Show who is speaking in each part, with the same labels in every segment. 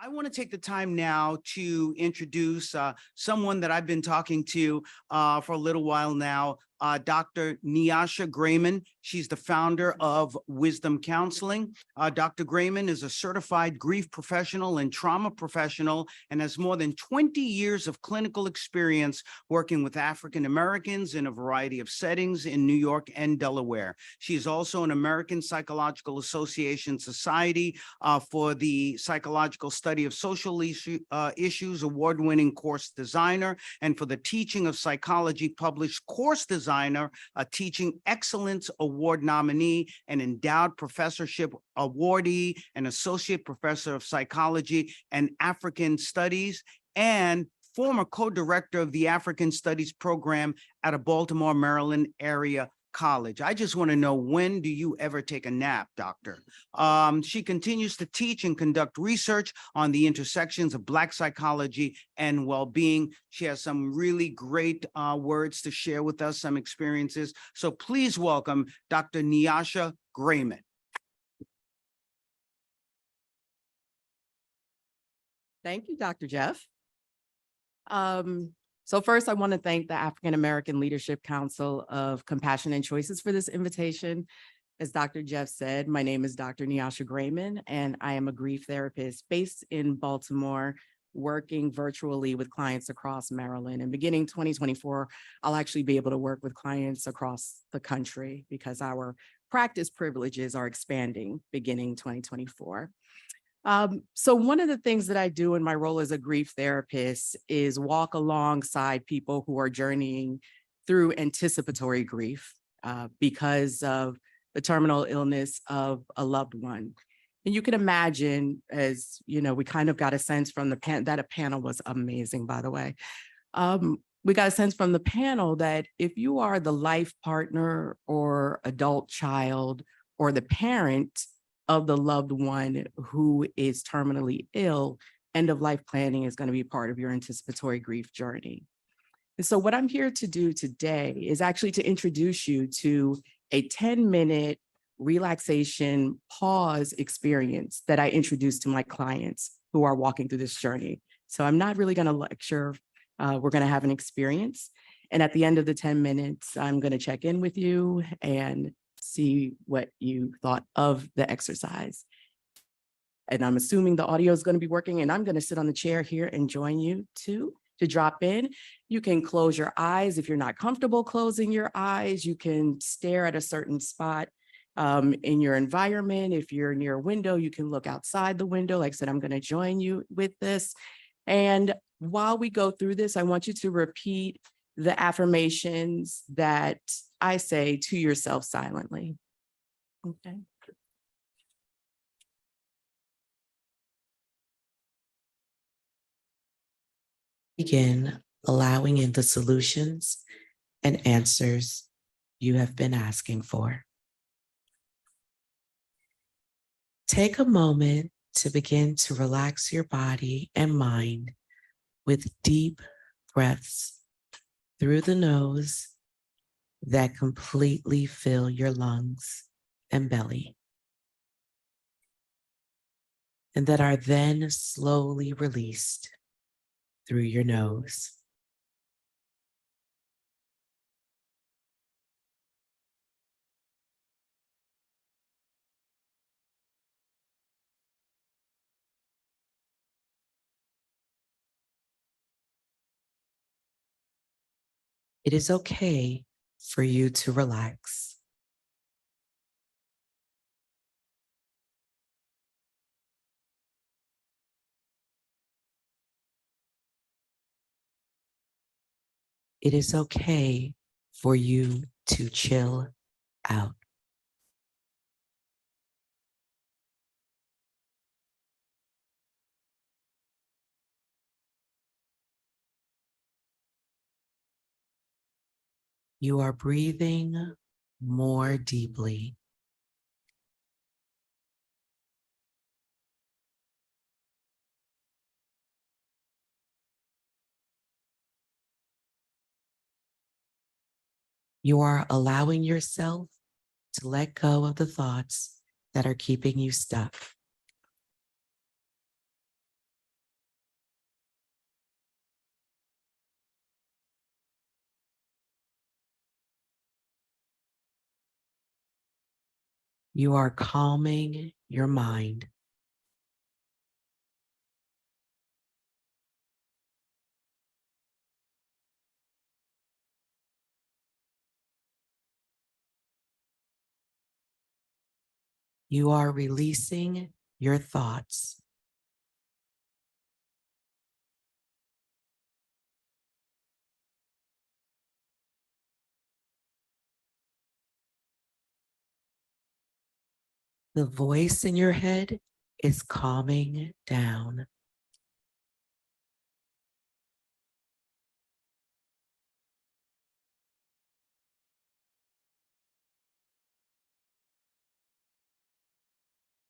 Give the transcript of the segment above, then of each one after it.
Speaker 1: I want to take the time now to introduce someone that I've been talking to for a little while now, Dr. Nyasha Grayman. She's the founder of Wisdom Counseling. Dr. Grayman is a certified grief professional and trauma professional and has more than 20 years of clinical experience working with African Americans in a variety of settings in New York and Delaware. She is also an American Psychological Association Society for the Psychological Study of Social Issues award-winning course designer, and for the Teaching of Psychology published course designer, a Teaching Excellence Award nominee, an endowed professorship awardee, an associate professor of psychology and African studies, and former co-director of the African Studies program at a Baltimore, Maryland area college. I just want to know, when do you ever take a nap, doctor? She continues to teach and conduct research on the intersections of Black psychology and well-being. She has some really great words to share with us, some experiences. So please welcome Dr. Nyasha Grayman.
Speaker 2: Thank you, Dr. Jeff. So first, I want to thank the African American Leadership Council of Compassion and Choices for this invitation. As Dr. Jeff said, my name is Dr. Nyasha Grayman, and I am a grief therapist based in Baltimore, working virtually with clients across Maryland. And beginning 2024, I'll actually be able to work with clients across the country because our practice privileges are expanding beginning 2024. So one of the things that I do in my role as a grief therapist is walk alongside people who are journeying through anticipatory grief because of the terminal illness of a loved one. And you can imagine, as you know, we kind of got a sense from the panel was amazing, by the way. We got a sense from the panel that if you are the life partner or adult child or the parent of the loved one who is terminally ill, end of life planning is going to be part of your anticipatory grief journey. And so what I'm here to do today is actually to introduce you to a 10-minute relaxation pause experience that I introduce to my clients who are walking through this journey. So I'm not really going to lecture. We're going to have an experience. And at the end of the 10 minutes, I'm going to check in with you and see what you thought of the exercise. And I'm assuming the audio is going to be working, and I'm going to sit on the chair here and join you to drop in. You can close your eyes. If you're not comfortable closing your eyes, you can stare at a certain spot in your environment. If you're near a window, you can look outside the window. Like I said, I'm going to join you with this. And while we go through this, I want you to repeat the affirmations that I say to yourself silently. Okay. Begin allowing in the solutions and answers you have been asking for. Take a moment to begin to relax your body and mind with deep breaths through the nose that completely fill your lungs and belly, and that are then slowly released through your nose. It is okay for you to relax. It is okay for you to chill out. You are breathing more deeply. You are allowing yourself to let go of the thoughts that are keeping you stuck.
Speaker 3: You are calming your mind. You are releasing your thoughts. The voice in your head is calming down.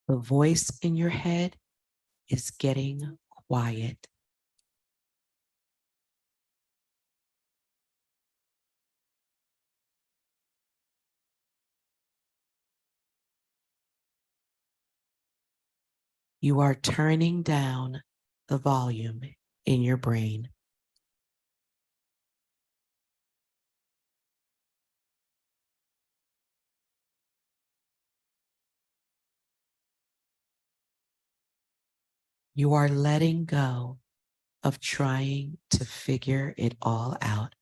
Speaker 3: The voice in your head is getting quiet. You are turning down the volume in your brain. You are letting go of trying to figure it all out.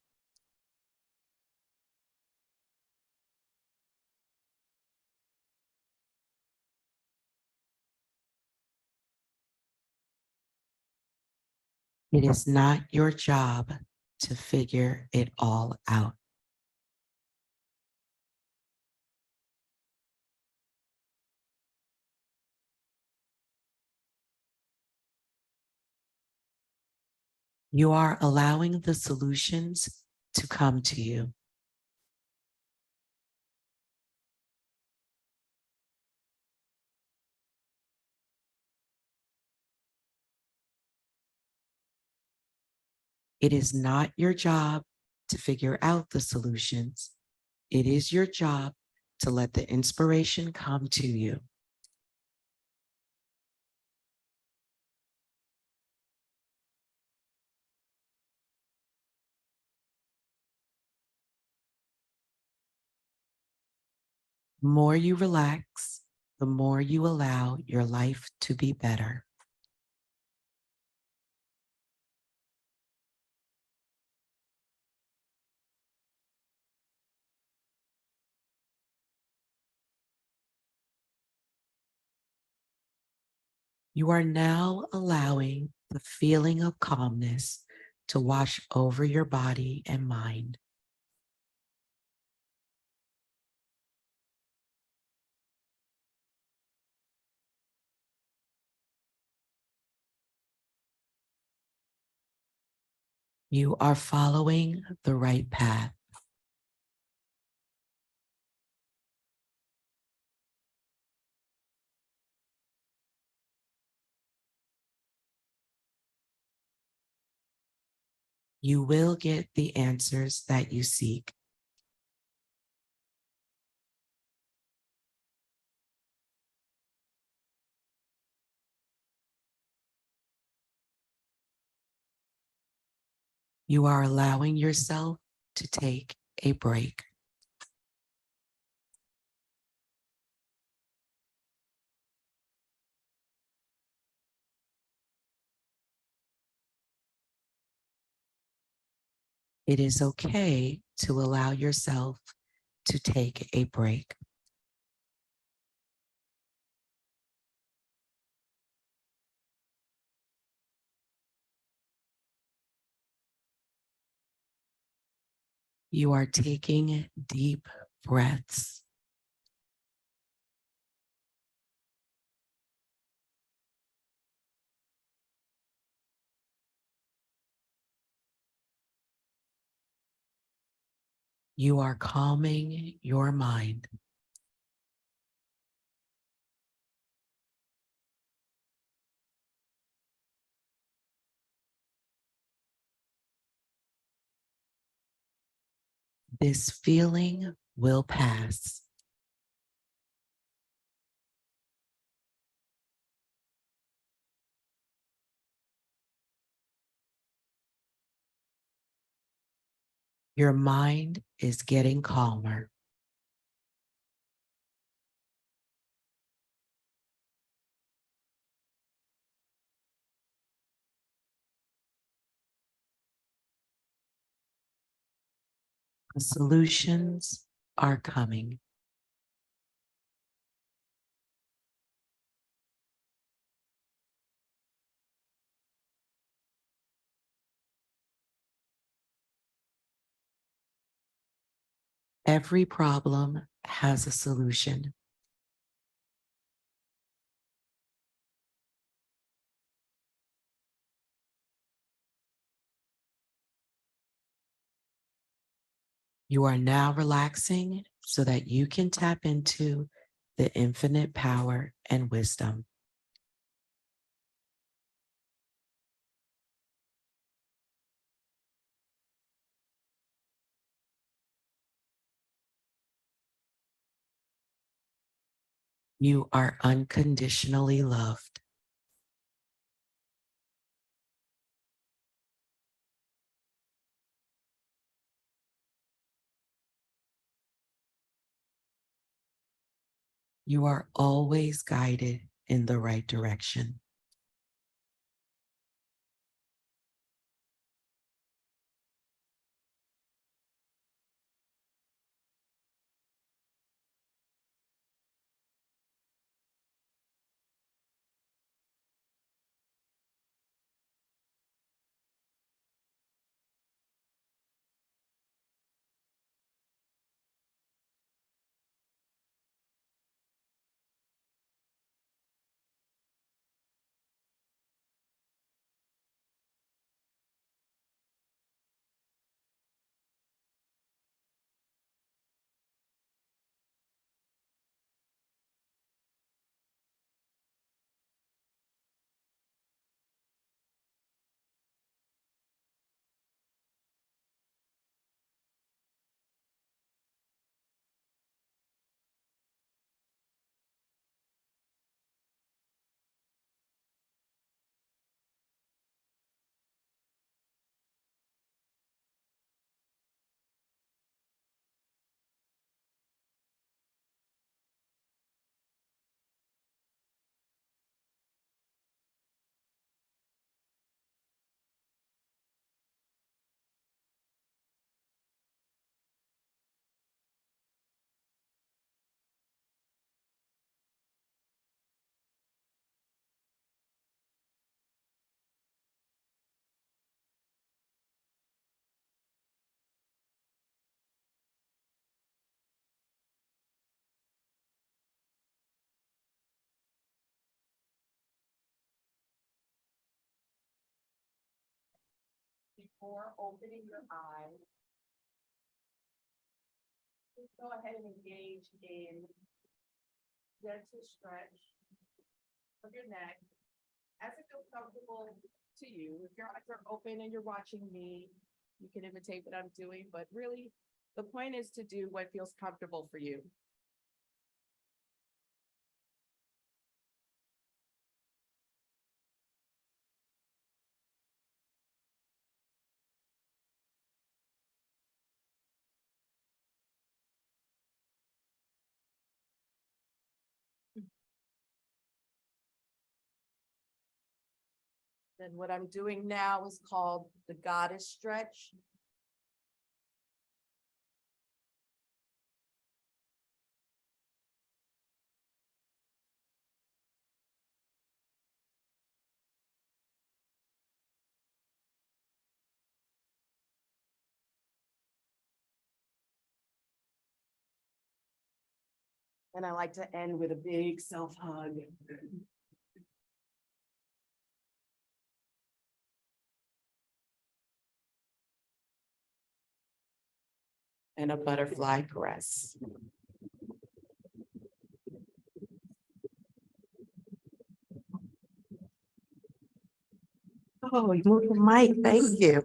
Speaker 3: It is not your job to figure it all out. You are allowing the solutions to come to you. It is not your job to figure out the solutions. It is your job to let the inspiration come to you. The more you relax, the more you allow your life to be better. You are now allowing the feeling of calmness to wash over your body and mind. You are following the right path. You will get the answers that you seek. You are allowing yourself to take a break. It is okay to allow yourself to take a break. You are taking deep breaths. You are calming your mind. This feeling will pass. Your mind is getting calmer. The solutions are coming. Every problem has a solution. You are now relaxing so that you can tap into the infinite power and wisdom. You are unconditionally loved. You are always guided in the right direction.
Speaker 2: Before opening your eyes, just go ahead and engage in gentle stretch of your neck as it feels comfortable to you. If your eyes are open and you're watching me, you can imitate what I'm doing, but really the point is to do what feels comfortable for you. Then what I'm doing now is called the goddess stretch. And I like to end with a big self hug. And a butterfly caress. Oh, you moved the mic. Thank you.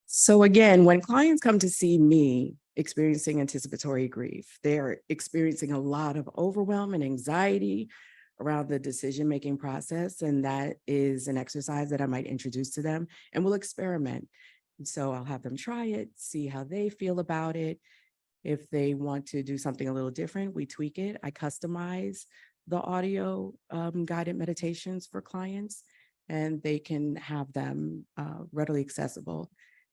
Speaker 2: So again, when clients come to see me experiencing anticipatory grief, they're experiencing a lot of overwhelm and anxiety around the decision-making process. And that is an exercise that I might introduce to them, and we'll experiment. And so I'll have them try it, see how they feel about it. If they want to do something a little different, we tweak it. I customize the audio guided meditations for clients, and they can have them readily accessible.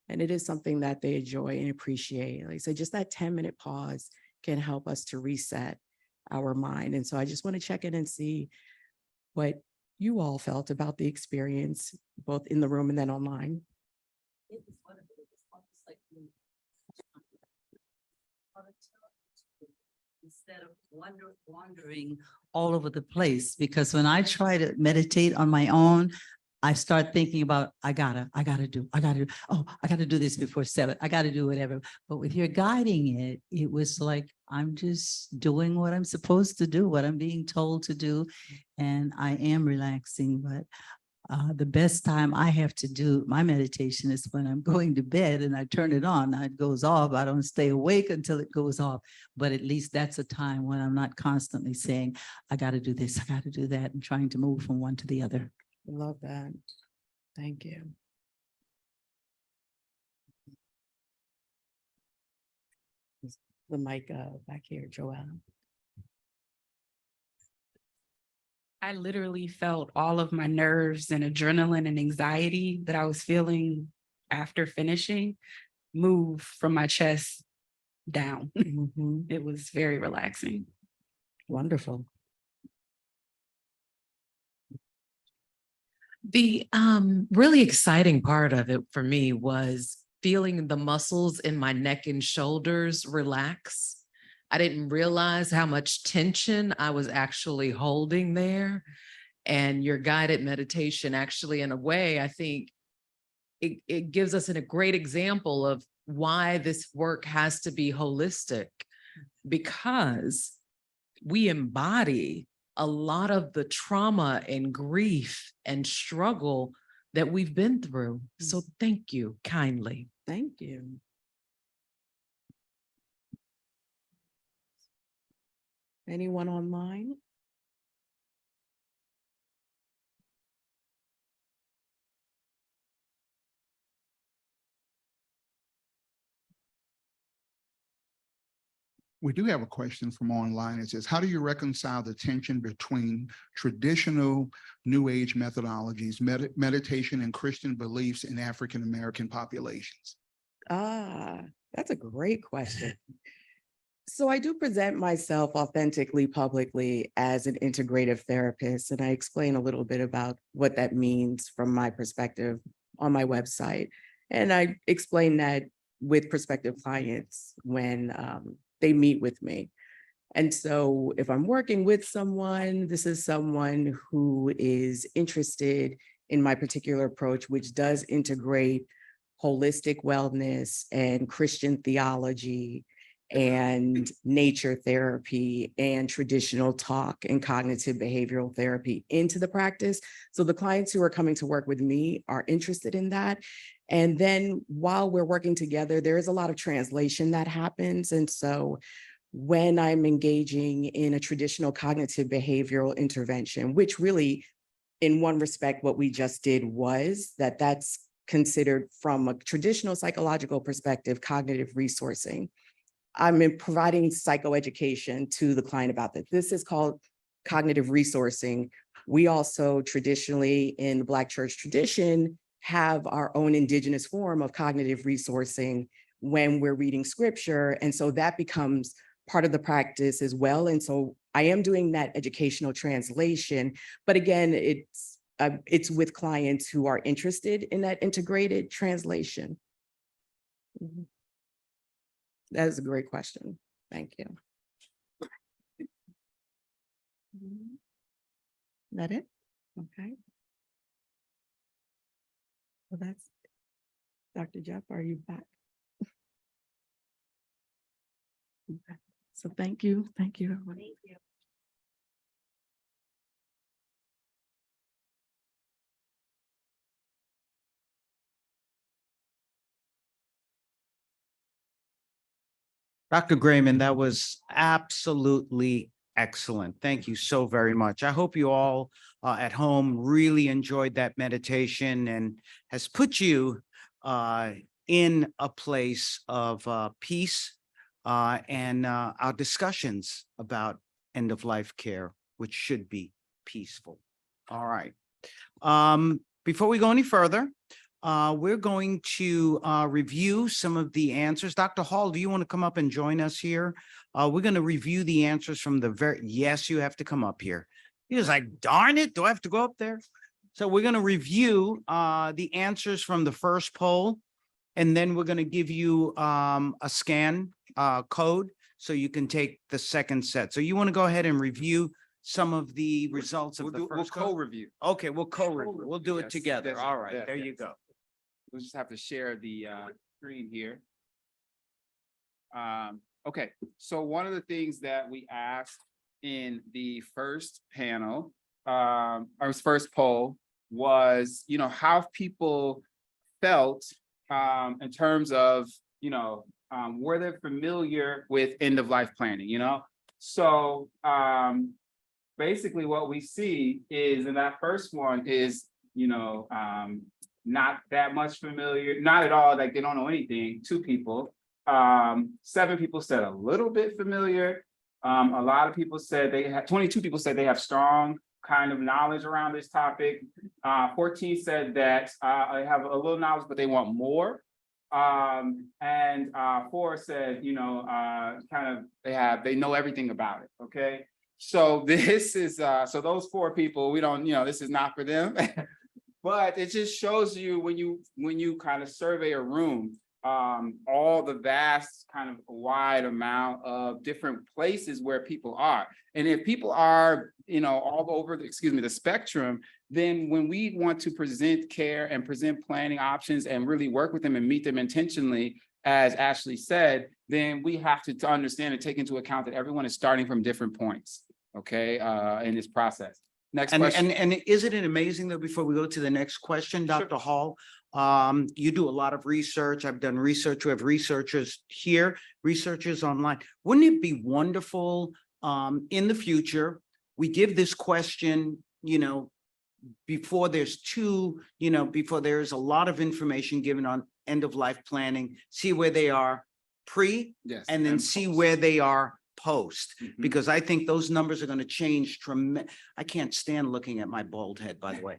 Speaker 2: And it is something that they enjoy and appreciate. Like I said, just that 10-minute pause can help us to reset our mind. And so I just want to check in and see what you all felt about the experience, both in the room and then online.
Speaker 4: It was wonderful. It was almost like instead of wandering all over the place, because when I try to meditate on my own, I start thinking about, I gotta do, I gotta do this before 7. I gotta do whatever. But with your guiding it, it was like, I'm just doing what I'm supposed to do, what I'm being told to do. And I am relaxing, but the best time I have to do my meditation is when I'm going to bed and I turn it on. It goes off. I don't stay awake until it goes off. But at least that's a time when I'm not constantly saying, I got to do this, I got to do that, and trying to move from one to the other.
Speaker 2: Love that. Thank you. The mic back here, Joanne.
Speaker 5: I literally felt all of my nerves and adrenaline and anxiety that I was feeling after finishing move from my chest down.
Speaker 2: Mhm.
Speaker 5: It was very relaxing.
Speaker 2: Wonderful.
Speaker 6: The really exciting part of it for me was feeling the muscles in my neck and shoulders relax. I didn't realize how much tension I was actually holding there. And your guided meditation actually, in a way, I think it gives us a great example of why this work has to be holistic, because we embody a lot of the trauma and grief and struggle that we've been through. So thank you kindly.
Speaker 2: Thank you. Anyone online?
Speaker 7: We do have a question from online. It says, how do you reconcile the tension between traditional New Age methodologies, meditation, and Christian beliefs in African-American populations?
Speaker 2: That's a great question. So I do present myself authentically, publicly as an integrative therapist, and I explain a little bit about what that means from my perspective on my website. And I explain that with prospective clients when they meet with me. And so if I'm working with someone, this is someone who is interested in my particular approach, which does integrate holistic wellness and Christian theology and nature therapy and traditional talk and cognitive behavioral therapy into the practice. So the clients who are coming to work with me are interested in that. And then while we're working together, there is a lot of translation that happens. And so when I'm engaging in a traditional cognitive behavioral intervention, which really, in one respect, what we just did was that's considered from a traditional psychological perspective, cognitive resourcing. I'm providing psychoeducation to the client about this. This is called cognitive resourcing. We also traditionally in the Black church tradition have our own indigenous form of cognitive resourcing when we're reading scripture. And so that becomes part of the practice as well. And so I am doing that educational translation, but again, it's with clients who are interested in that integrated translation. Mm-hmm. That is a great question. Thank you. That it? Okay. Well, that's Dr. Jeff, are you back? Okay. So thank you. Thank you, everyone. Thank you.
Speaker 1: Dr. Grayman, that was absolutely excellent. Thank you so very much. I hope you all at home really enjoyed that meditation and has put you in a place of peace and our discussions about end-of-life care. which should be peaceful. All right. Before we go any further, we're going to review some of the answers. Dr. Hall, do you want to come up and join us here? We're going to review the answers from the yes, you have to come up here. He was like, darn it, do I have to go up there? So we're going to review the answers from the first poll, and then we're going to give you a scan code so you can take the second set. So you want to go ahead and review some of the results of the
Speaker 8: We'll
Speaker 1: first.
Speaker 8: co-review.
Speaker 1: Okay, we'll co-review. We'll do it
Speaker 8: Yes,
Speaker 1: together.
Speaker 8: yes,
Speaker 1: All right,
Speaker 8: yes,
Speaker 1: there you
Speaker 8: yes.
Speaker 1: go.
Speaker 8: We'll just have to share the screen here. Okay, so one of the things that we asked in the first panel, our first poll was, how people felt in terms of, were they familiar with end of life planning, So basically what we see is in that first one is, not that much familiar, not at all, like they don't know anything, 2 people. 7 people said a little bit familiar. A lot of people said 22 people said they have strong kind of knowledge around this topic. 14 said that I have a little knowledge, but they want more. And 4 said, they know everything about it. Okay. So this is, so those 4 people, we don't, this is not for them. But it just shows you when you kind of survey a room, all the vast kind of wide amount of different places where people are. And if people are, all over the spectrum, then when we want to present care and present planning options and really work with them and meet them intentionally, as Ashley said, then we have to understand and take into account that everyone is starting from different points, okay, in this process. Next question.
Speaker 1: And isn't it amazing though, before we go to the next question, Dr. Hall, you do a lot of research. I've done research. We have researchers here, researchers online. Wouldn't it be wonderful in the future, we give this question, before there's before there's a lot of information given on end of life planning, see where they are pre,
Speaker 8: Yes,
Speaker 1: and then
Speaker 8: and
Speaker 1: see
Speaker 8: post.
Speaker 1: where they are post,
Speaker 8: Mhm.
Speaker 1: because I think those numbers are going to change I can't stand looking at my bald head, by the way.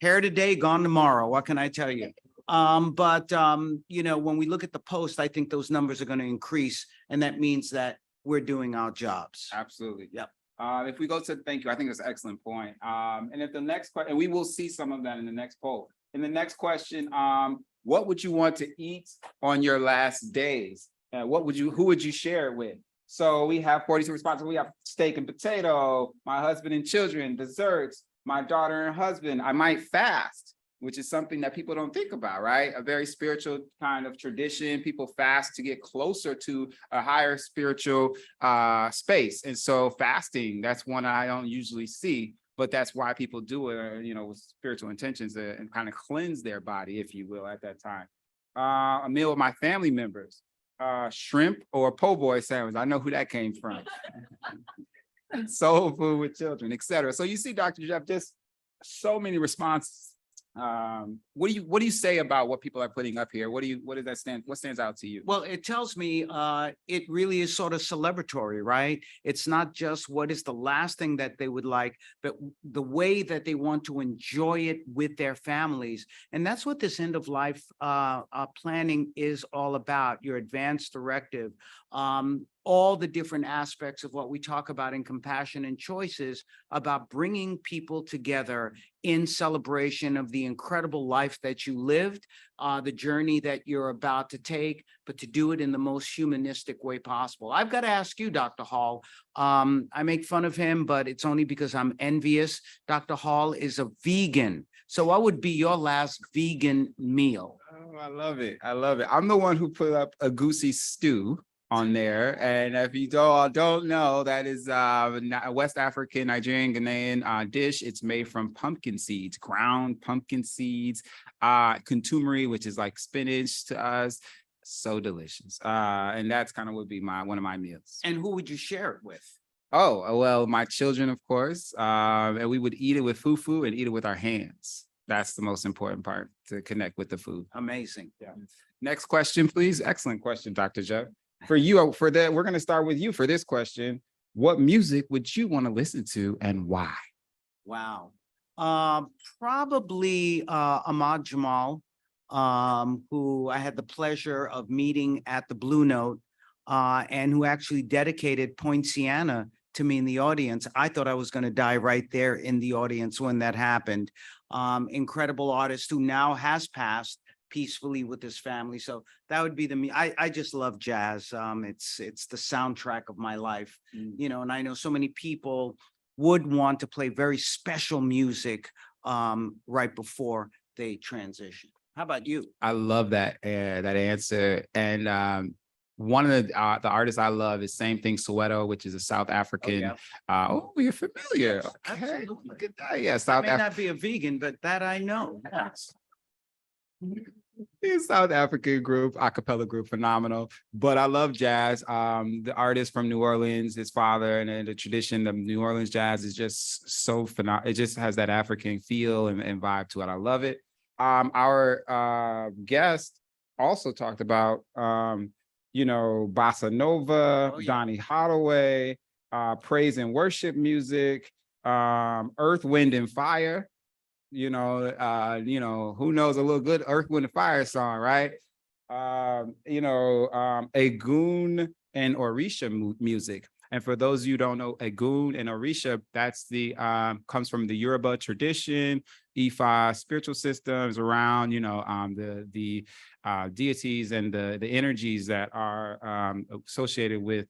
Speaker 1: Hair today, gone tomorrow. What can I tell you? But when we look at the post, I think those numbers are going to increase, and that means that we're doing our jobs.
Speaker 8: Absolutely.
Speaker 1: Yep.
Speaker 8: If we go to, thank you, I think that's an excellent point. And if the next question, and we will see some of that in the next poll. In the next question, what would you want to eat on your last days? Who would you share it with? So we have 42 responses. We have steak and potato, my husband and children, desserts, my daughter and husband. I might fast, which is something that people don't think about, right? A very spiritual kind of tradition. People fast to get closer to a higher spiritual space. And so fasting, that's one I don't usually see, but that's why people do it, with spiritual intentions and kind of cleanse their body, if you will, at that time. A meal with my family members, shrimp or po' boy sandwich. I know who that came from. Soul food with children, etc. So you see, Dr. Jeff, just so many responses. What do you say about what people are putting up here? What stands out to you?
Speaker 1: Well, it tells me it really is sort of celebratory, right? It's not just what is the last thing that they would like, but the way that they want to enjoy it with their families. And that's what this end of life planning is all about, your advanced directive. All the different aspects of what we talk about in Compassion and Choices, about bringing people together in celebration of the incredible life that you lived, the journey that you're about to take, but to do it in the most humanistic way possible. I've got to ask you, Dr. Hall, I make fun of him, but it's only because I'm envious. Dr. Hall is a vegan. So what would be your last vegan meal?
Speaker 8: Oh, I love it. I love it. I'm the one who put up a goosey stew on there. And if you don't know, that is a West African, Nigerian, Ghanaian dish. It's made from pumpkin seeds, ground pumpkin seeds, contumely, which is like spinach to us. So delicious. And that's kind of would be one of my meals.
Speaker 1: And who would you share it with?
Speaker 8: Oh, well, my children, of course. And we would eat it with fufu and eat it with our hands. That's the most important part, to connect with the food.
Speaker 1: Amazing.
Speaker 8: Yeah. Next question, please. Excellent question, Dr. Jeff. For you, we're going to start with you for this question. what music would you want to listen to and why?
Speaker 1: Wow. Probably Ahmad Jamal, who I had the pleasure of meeting at the Blue Note, and who actually dedicated Poinciana to me in the audience. I thought I was going to die right there in the audience when that happened. Incredible artist who now has passed peacefully with his family. So that would be I just love jazz. It's the soundtrack of my life, you know, and I know so many people would want to play very special music right before they transition. How about you?
Speaker 8: I love that answer. And one of the artists I love is Same Thing Soweto, which is a South African. Oh, you're familiar. Okay.
Speaker 1: Absolutely.
Speaker 8: Look at that. Yeah,
Speaker 1: I
Speaker 8: South
Speaker 1: may not be a vegan, but that I know. Yes.
Speaker 8: It's South African group, a cappella group, phenomenal. But I love jazz. The artist from New Orleans, his father, and then the tradition of New Orleans jazz is just so phenomenal. It just has that African feel and vibe to it. I love it. Our guest also talked about bossa nova,
Speaker 1: Oh, yeah.
Speaker 8: Donny Hathaway, praise and worship music, Earth, Wind, and Fire. Who knows a little good Earth, Wind, and Fire song, right? Agun and Orisha music. And for those of you who don't know, Agun and Orisha, that's the comes from the Yoruba tradition, Ifa spiritual systems around, the deities and the energies that are associated with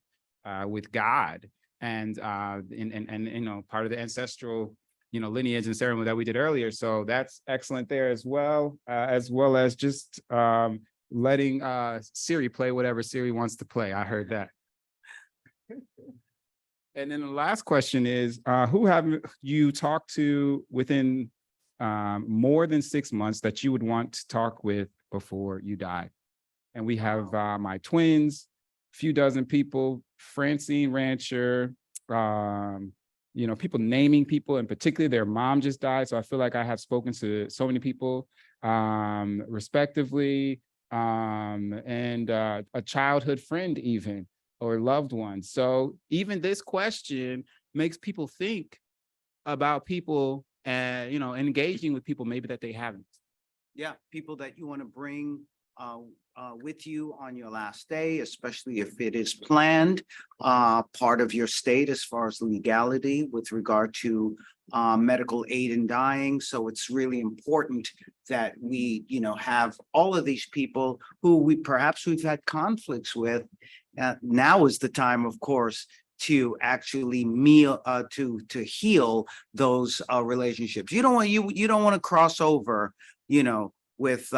Speaker 8: God and part of the ancestral lineage and ceremony that we did earlier. So that's excellent there as well as just letting Siri play whatever Siri wants to play. I heard that. And then the last question is, who have you talked to within more than 6 months that you would want to talk with before you die? And we have my twins, a few dozen people, Francine Rancher, people naming people, and particularly their mom just died. So I feel like I have spoken to so many people respectively, and a childhood friend even, or loved one. So even this question makes people think about people and, engaging with people maybe that they haven't.
Speaker 1: Yeah, people that you want to bring with you on your last day, especially if it is planned, part of your state as far as legality with regard to medical aid in dying. So it's really important that we, have all of these people who we've had conflicts with. Now is the time, of course, to actually to heal those relationships. You don't want to cross over, with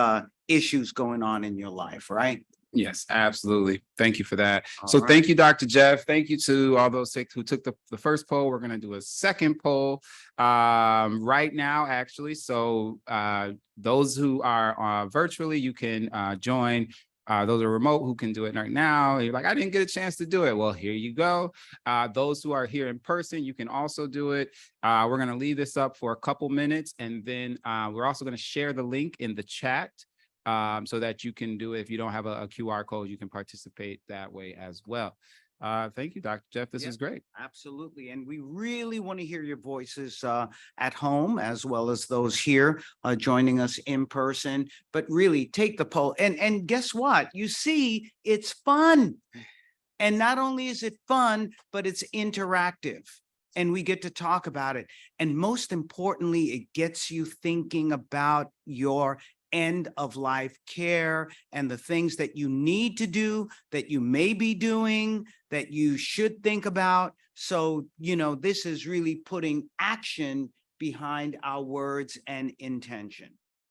Speaker 1: issues going on in your life, right?
Speaker 8: Yes, absolutely. Thank you for that.
Speaker 1: All
Speaker 8: So
Speaker 1: right.
Speaker 8: thank you, Dr. Jeff. Thank you to all those who took the first poll. We're going to do a second poll right now, actually. So those who are virtually, you can join. Those are remote who can do it right now. You're like, I didn't get a chance to do it. Well, here you go. Those who are here in person, you can also do it. We're going to leave this up for a couple minutes, and then we're also going to share the link in the chat so that you can do it. If you don't have a QR code, you can participate that way as well. Thank you, Dr. Jeff. This is great.
Speaker 1: Absolutely. And we really want to hear your voices at home, as well as those here joining us in person. But really take the poll. And guess what? You see, it's fun. And not only is it fun, but it's interactive. And we get to talk about it. And most importantly, it gets you thinking about your end of life care and the things that you need to do, that you may be doing, that you should think about. So, this is really putting action behind our words and intention.